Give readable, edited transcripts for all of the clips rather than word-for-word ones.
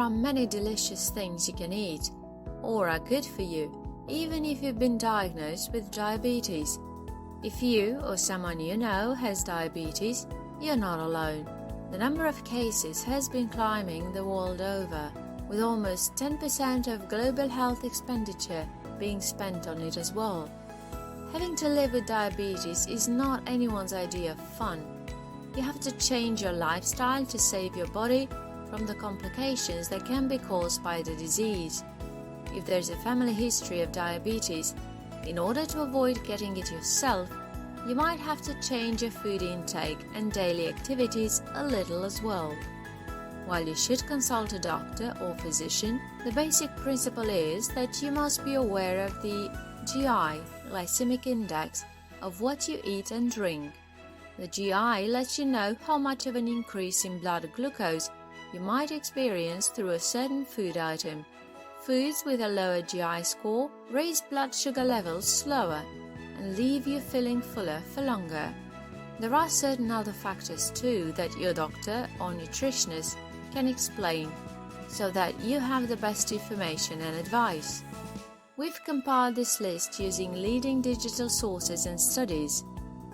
are many delicious things you can eat or are good for you, even if you've been diagnosed with diabetes. If you or someone you know has diabetes, you're not alone. The number of cases has been climbing the world over, with almost 10% of global health expenditure being spent on it as well. Having to live with diabetes is not anyone's idea of fun. You have to change your lifestyle to save your body from the complications that can be caused by the disease. If there's a family history of diabetes, in order to avoid getting it yourself, you might have to change your food intake and daily activities a little as well. While you should consult a doctor or physician, the basic principle is that you must be aware of the GI, glycemic index, of what you eat and drink. The GI lets you know how much of an increase in blood glucose you might experience through a certain food item. Foods with a lower GI score raise blood sugar levels slower and leave you feeling fuller for longer. There are certain other factors too that your doctor or nutritionist can explain, so that you have the best information and advice. We've compiled this list using leading digital sources and studies.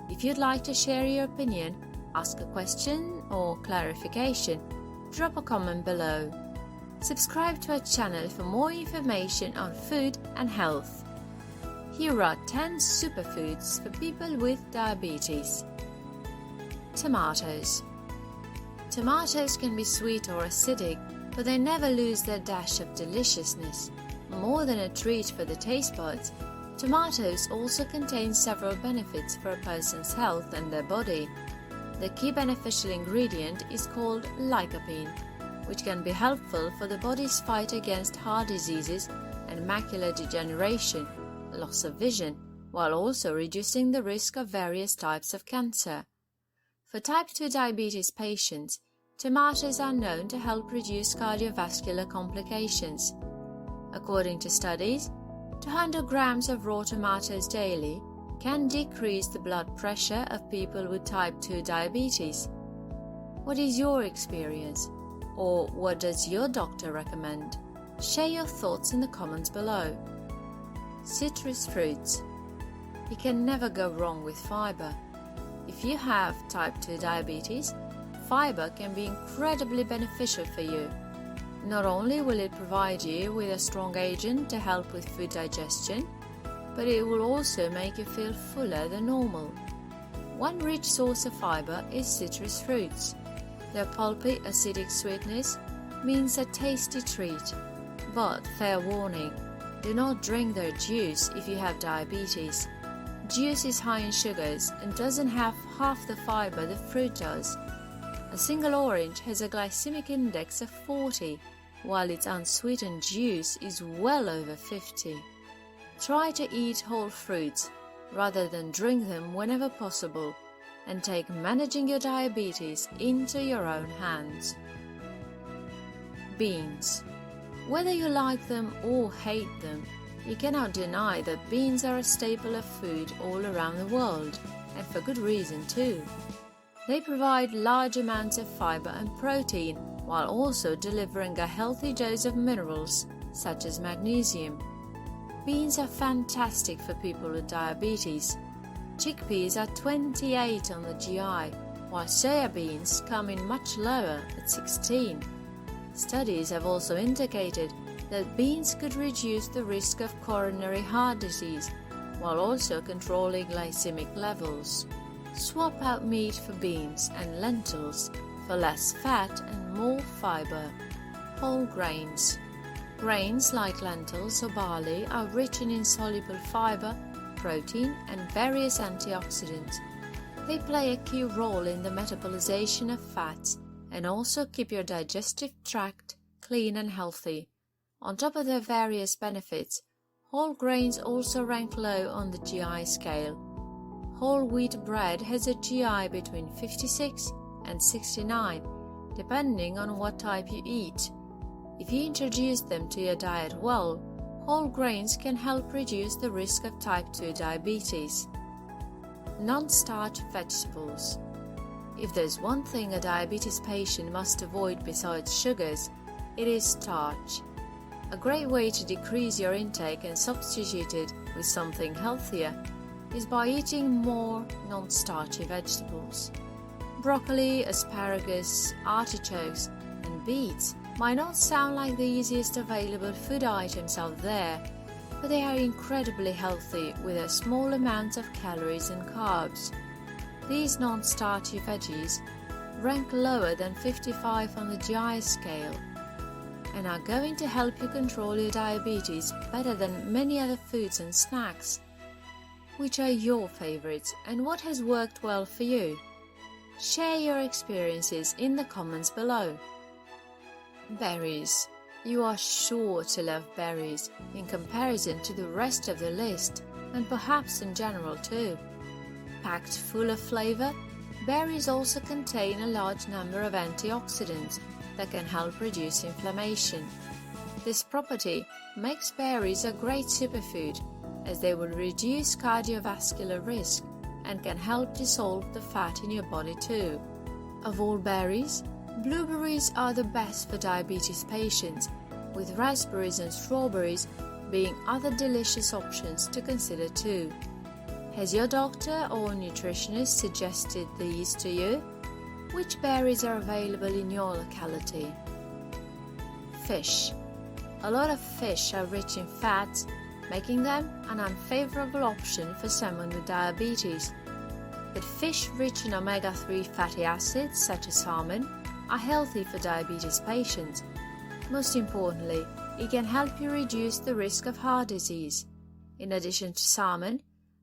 If you'd like to share your opinion, ask a question or clarification, drop a comment below. Subscribe to our channel for more information on food and health. Here are 10 superfoods for people with diabetes. Tomatoes. Tomatoes can be sweet or acidic, but they never lose their dash of deliciousness. More than a treat for the taste buds, tomatoes also contain several benefits for a person's health and their body. The key beneficial ingredient is called lycopene, which can be helpful for the body's fight against heart diseases and macular degeneration, loss of vision, while also reducing the risk of various types of cancer. For type 2 diabetes patients, tomatoes are known to help reduce cardiovascular complications. According to studies, 200 grams of raw tomatoes daily can decrease the blood pressure of people with type 2 diabetes. What is your experience? Or what does your doctor recommend? Share your thoughts in the comments below. Citrus fruits. You can never go wrong with fiber. If you have type 2 diabetes, fiber can be incredibly beneficial for you. Not only will it provide you with a strong agent to help with food digestion, but it will also make you feel fuller than normal. One rich source of fiber is citrus fruits. Their pulpy, acidic sweetness means a tasty treat. But fair warning, do not drink their juice if you have diabetes. Juice is high in sugars and doesn't have half the fiber the fruit does. A single orange has a glycemic index of 40, while its unsweetened juice is well over 50. Try to eat whole fruits rather than drink them whenever possible, and take managing your diabetes into your own hands. Beans. Whether you like them or hate them, you cannot deny that beans are a staple of food all around the world, and for good reason too. They provide large amounts of fiber and protein, while also delivering a healthy dose of minerals such as magnesium. Beans are fantastic for people with diabetes. Chickpeas are 28 on the GI, while soya beans come in much lower at 16. Studies have also indicated that beans could reduce the risk of coronary heart disease, while also controlling glycemic levels. Swap out meat for beans and lentils for less fat and more fiber. Whole grains. Grains like lentils or barley are rich in insoluble fiber, protein, and various antioxidants. They play a key role in the metabolization of fats and also keep your digestive tract clean and healthy. On top of their various benefits, whole grains also rank low on the GI scale. Whole wheat bread has a GI between 56 and 69, depending on what type you eat. If you introduce them to your diet well, whole grains can help reduce the risk of type 2 diabetes. Non-starch vegetables. If there's one thing a diabetes patient must avoid besides sugars, it is starch. A great way to decrease your intake and substitute it with something healthier is by eating more non-starchy vegetables. Broccoli, asparagus, artichokes, and beets might not sound like the easiest available food items out there, but they are incredibly healthy with a small amount of calories and carbs. These non-starchy veggies rank lower than 55 on the GI scale and are going to help you control your diabetes better than many other foods and snacks. Which are your favorites and what has worked well for you? Share your experiences in the comments below. Berries. You are sure to love berries in comparison to the rest of the list, and perhaps in general too. Packed full of flavor, berries also contain a large number of antioxidants that can help reduce inflammation. This property makes berries a great superfood, as they will reduce cardiovascular risk and can help dissolve the fat in your body too. Of all berries, blueberries are the best for diabetes patients, with raspberries and strawberries being other delicious options to consider too. Has your doctor or nutritionist suggested these to you? Which berries are available in your locality? Fish. A lot of fish are rich in fats, making them an unfavorable option for someone with diabetes. But fish rich in omega-3 fatty acids, such as salmon, are healthy for diabetes patients. Most importantly, it can help you reduce the risk of heart disease. In addition to salmon,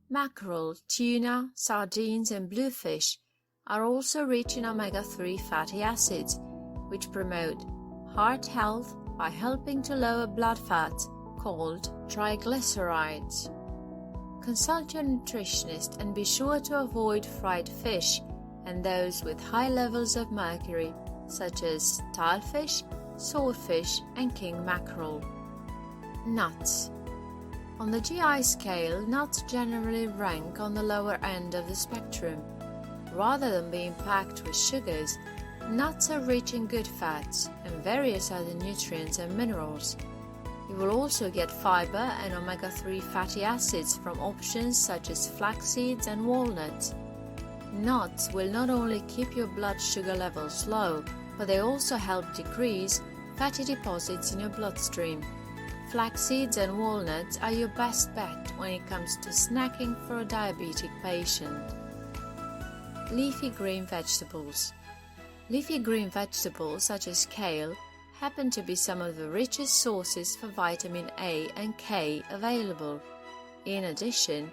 mackerel, tuna, sardines, and bluefish are also rich in omega-3 fatty acids, which promote heart health by helping to lower blood fats called triglycerides. Consult your nutritionist and be sure to avoid fried fish and those with high levels of mercury, such as tilefish, swordfish, and king mackerel. Nuts. On the GI scale, nuts generally rank on the lower end of the spectrum. Rather than being packed with sugars, nuts are rich in good fats and various other nutrients and minerals. You will also get fiber and omega-3 fatty acids from options such as flax seeds and walnuts. Nuts will not only keep your blood sugar levels low, but they also help decrease fatty deposits in your bloodstream. Flax seeds and walnuts are your best bet when it comes to snacking for a diabetic patient. Leafy green vegetables. Leafy green vegetables such as kale happen to be some of the richest sources for vitamin A and K available. In addition,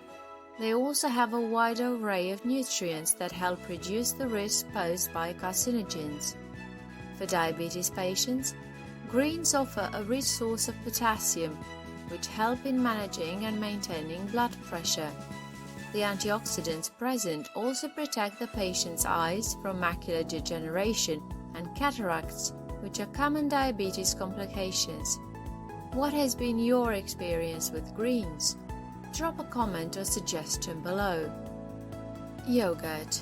they also have a wide array of nutrients that help reduce the risk posed by carcinogens. For diabetes patients, greens offer a rich source of potassium, which help in managing and maintaining blood pressure. The antioxidants present also protect the patient's eyes from macular degeneration and cataracts, which are common diabetes complications. What has been your experience with greens? Drop a comment or suggestion below. Yogurt.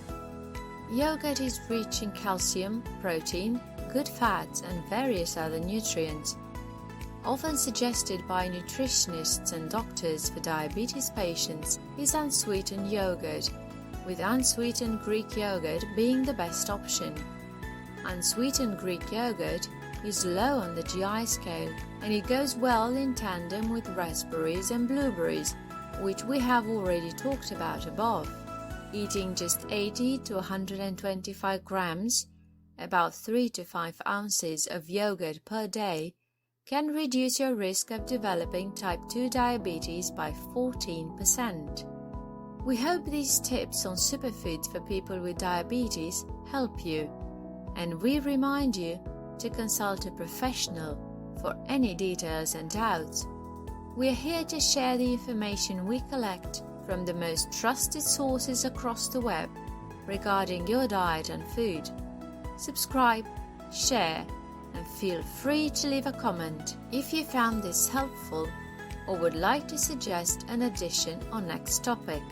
Yogurt is rich in calcium, protein, good fats, and various other nutrients. Often suggested by nutritionists and doctors for diabetes patients is unsweetened yogurt, with unsweetened Greek yogurt being the best option. Unsweetened Greek yogurt is low on the GI scale, and it goes well in tandem with raspberries and blueberries, which we have already talked about above. Eating just 80 to 125 grams, about 3 to 5 ounces of yogurt per day, can reduce your risk of developing type 2 diabetes by 14%. We hope these tips on superfoods for people with diabetes help you, and we remind you to consult a professional for any details and doubts. We are here to share the information we collect from the most trusted sources across the web regarding your diet and food. Subscribe, share, and feel free to leave a comment if you found this helpful or would like to suggest an addition or next topic.